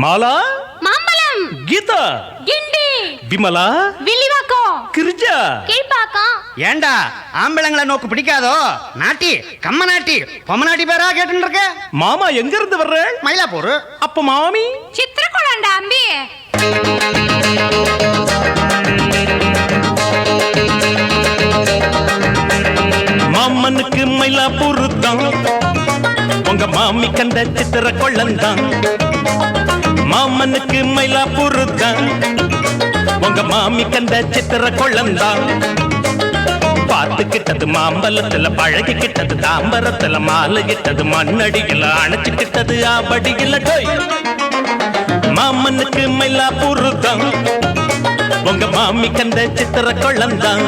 மாலா, மாம்பழம், கீதா, கிண்டி, விமலா, வில்லிவாக்கம், கிரிஜா, கீழ்பாக்கம். ஏண்டா ஆம்பளங்களை நோக்கு பிடிக்காதோ? நாட்டி கம்ம நாட்டி பொம்ம நாட்டி பேரா கேட்டு இருக்க. மாமா எங்க இருந்து வர்ற? மயிலாப்பூர். அப்ப மாமி சித்திரகுளம்டா அம்பி. மாமனுக்கு மயிலாப்பூர் தான், உங்க மாமி கண்ட சித்திர கொள்ளந்தான். மாமனுக்கு மயிலாப்பூர் தான், உங்க மாமி கண்ட சித்திர கொள்ளந்தான். பார்த்துக்கிட்டது மாம்பழத்துல, பழகிக்கிட்டது தாம்பரத்துல, மாலையிட்டது மண்ணடியில, அணைச்சுக்கிட்டது ஆபடியில. டோய் மாமனுக்கு மயிலாப்பூர் தான், உங்க மாமி கண்ட சித்திர கொள்ளந்தான்.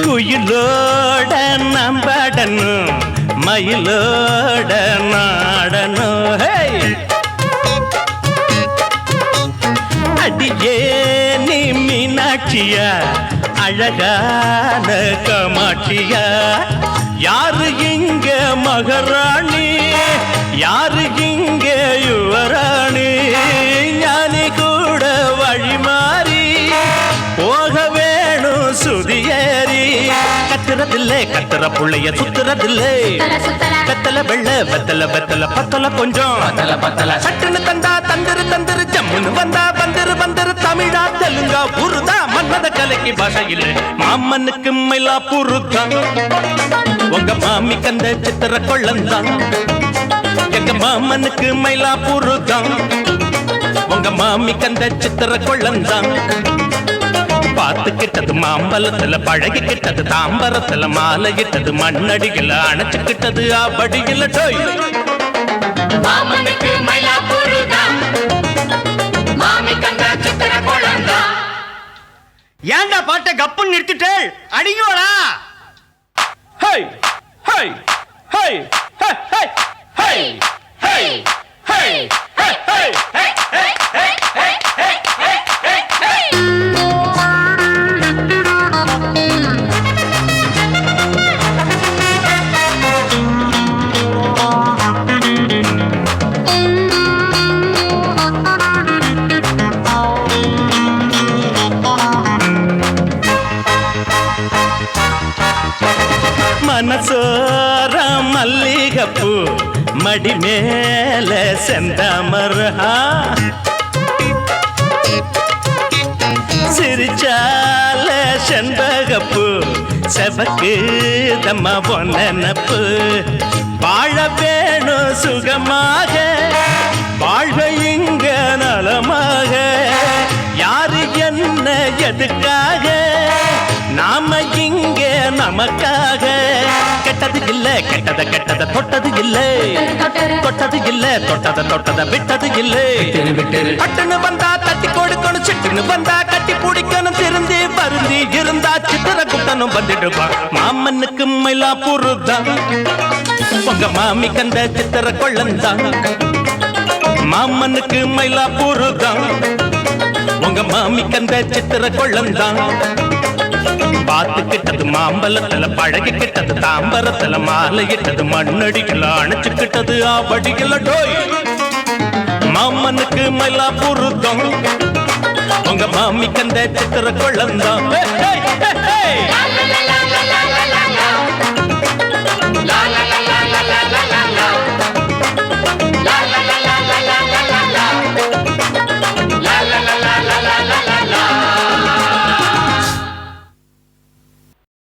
குயிலோட நம்படணும், மயிலோட நாடணும். அடியே நீ மீனாட்சியா, அழகான கமாட்சியா, யாரு இங்க மகாராணி, யாரு இங்க யுவராணி, ஞானி கூட வழி மாறி போக வேணும் சுதியேறி. கத்துறதில்லை கத்துற புள்ளைய சுத்துறதில்லை, கத்தல வெள்ள வெத்தல வெத்தல பத்தல கொஞ்சம் சட்டுன்னு தந்தா தந்திரு தந்திரு, ஜம்முன்னு வந்தா பந்திரு பந்திரு, தமிழா தெலுங்கா உருதா மன்மத கலைக்கு பாஷை இல்லை. மாமனுக்கு மயிலாப்பூர் தான், உங்க மாமி கந்த சித்திர கொள்ளந்தான். எங்க மாமனுக்கு மயிலாப்பூர் தான், உங்க மாமி கந்த சித்திர கொள்ளந்தான். பார்த்துக்கிட்டது மாம்பழத்துல, பழகிக்கிட்டது தாம்பரத்துல, மாலையிட்டது மண்ணடியில, அணைச்சுக்கிட்டது ஆபடியில. டோய் மாமனுக்கு மயிலாப்பூர் தான், மாமி கண்ட சித்திர குளம்தான். ஏண்டா பாட்டை கப்புன்னு நிறுத்திட்டு அடிங்கோடா. ஹே ஹே ஹே ஹே ஹே ஹே ஹே ஹே ஹே மனசோர மல்லிகப்பூ, மடி மேல செந்தாமரா, சிரிச்சால செண்பகப்பூ, செவக்கு தம்மா பொன்னப்பு. வாழ வேணும் சுகமாக, வாழ்க இங்க நலமாக, யாரு என்ன எதுக்காக, நாம இங்க நமக்காக. கெட்டது இல்ல கெட்டத கெட்டத தொட்டது இல்ல, தொட்டது இல்ல தொட்டத தொட்டத விட்டது இல்ல. பட்டுன்னு வந்தா தட்டி கொடுக்கணும், சிட்டுன்னு வந்தா கட்டி பிடிக்கணும், திருந்தி வருந்தி இருந்தா சித்திர குட்டனும் வந்துடுவான். மாமனுக்கு மயிலாப்பூர் தான், உங்க மாமி கந்த சித்திர கொள்ளந்தான். மாமனுக்கு மயிலாப்பூர் தான், உங்க மாமி கந்த சித்திர கொள்ளந்தான். பார்த்துக்கிட்டது மாம்பழத்துல, பழகிக்கிட்டது தாம்பரத்துல, மாலையிட்டது மண்ணடிகள, அணைச்சுக்கிட்டது ஆபடிகள. டோய் மாமனுக்கு மயிலாப்பூர் தான், உங்க மாமி கந்த சித்திர கொள்ளந்தான். லா லா லா லா லா லா லா லா லா லா லா லா லா லா லா லா.